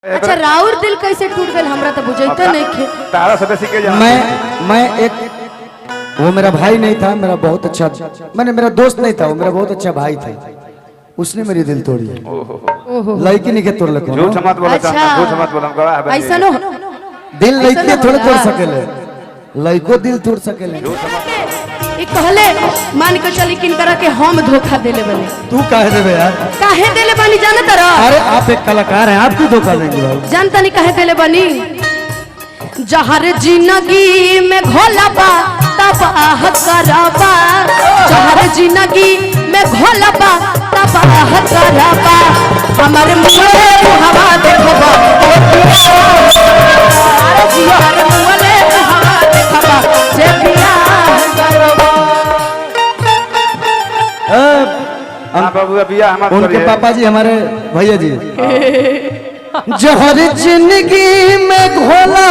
अच्छा राउर दिल कैसे टूट गया हमरा तो बुझाइते नहीं खे। तारा से बेसी के मैं एक वो मेरा भाई नहीं था, मेरा बहुत अच्छा मैंने मेरा दोस्त नहीं था, वो मेरा बहुत अच्छा भाई था, उसने मेरी दिल तोड़ी। लड़की नहीं के तोड़ लगे। झूठ मत बोलो, झूठ मत बोलो। ऐसा नो दिल लड़की थोड़े तोड़ सकेले, लड़को दिल तोड़ सकेले। ये कहले मान के चली किन करा के हम धोखा देले बने। तू काहे देबे यार? काहे देले बनी जाने तारा? अरे आप एक कलाकार हैं, आप क्यों धोखा देंगे भाई? जानता नहीं काहे देले बनी? जहर जिंदगी में घोला बा तबाह कराबा, जहर जिंदगी में घोला बा तबाह कराबा, हमारे मुंह हवा देखबा हमारे मुंह हवा देखबा से बिया करबा। बाबू बिया हमारे उनके पापा जी हमारे भैया जी जहर जिंदगी में घोला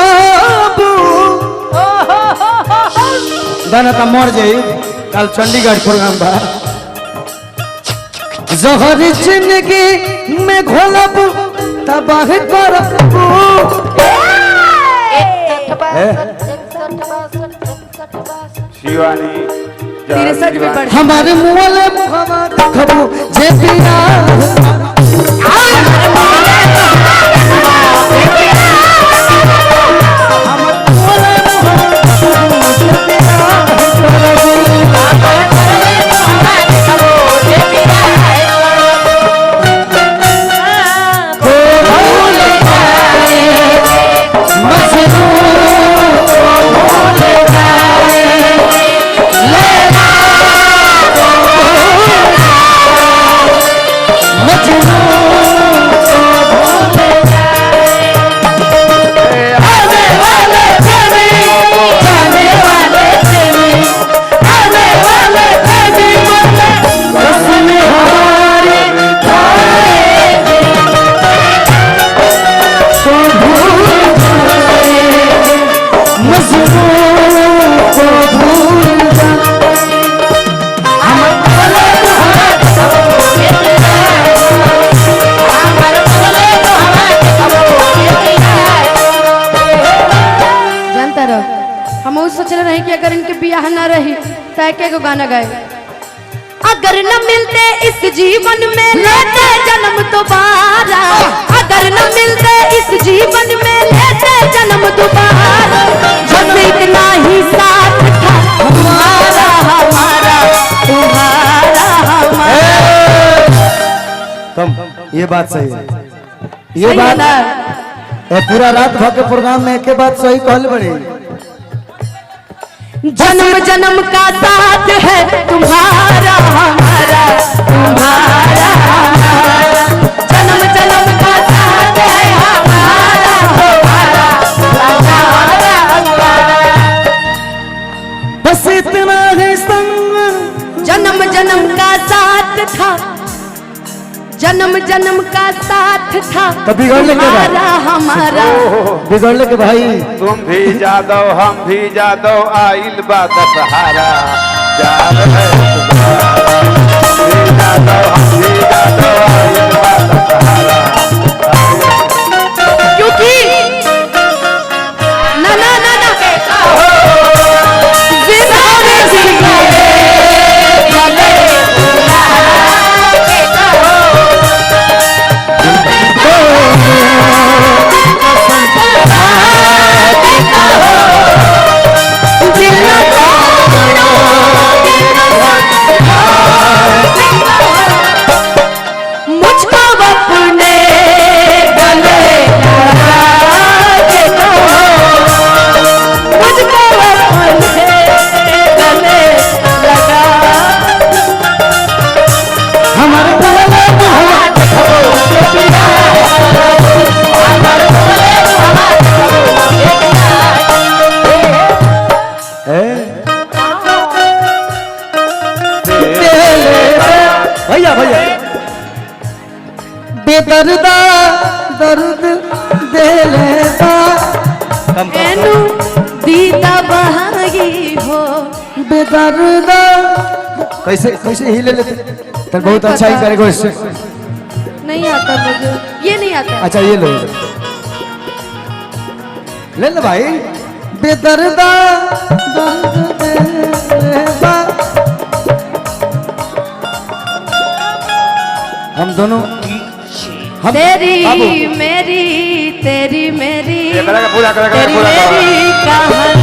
दाना का मर जाई कल चंडीगढ़ प्रोग्राम बा। जहर जिंदगी में घोला तबाह करबू शिवानी हमारे मुँह मुहवा देखबू जे बिना सोचले रही कि अगर इनके बियाह ना रही तो एक गाना गाए। अगर न मिलते इस जीवन में लेते जन्म दोबारा, अगर न मिलते इस जीवन में लेते जन्म दोबारा, बस इतना ही साथ था हमारा हमारा तुम्हारा हमारा। कम ये बात सही है, ये बात पूरा रात भर के प्रोग्राम में एक बात सही कहल बड़ी। जन्म जन्म का साथ है तुम्हारा हमारा तुम्हारा हमारा, जन्म जन्म का साथ है हमारा हमारा हमारा हमारा, बस इतना है संग। जन्म जन्म का साथ था, जन्म जन्म का साथ था बिगड़ने के बाद हमारा बिगड़ने के भाई तुम भी जादव हम भी जादव आइल बा दशहरा प्यार है जादव हम भी जादव आइल बा दशहरा। क्योंकि ना ना ना ना बेदर्दा दर्द दे लेता एनु दीदा बहागी हो बेदर्दा कैसे कैसे हिले लेते तो बहुत अच्छा ही करेगा इससे। नहीं आता मुझे, ये नहीं आता। अच्छा ये लो। ले ले भाई बेदर्दा दर्द देवा। हम दोनों हम तेरी बाबू, मेरी तेरी मेरी ये करेगा, पूरा करेगा, तेरी पूरा करेगा। मेरी कहानी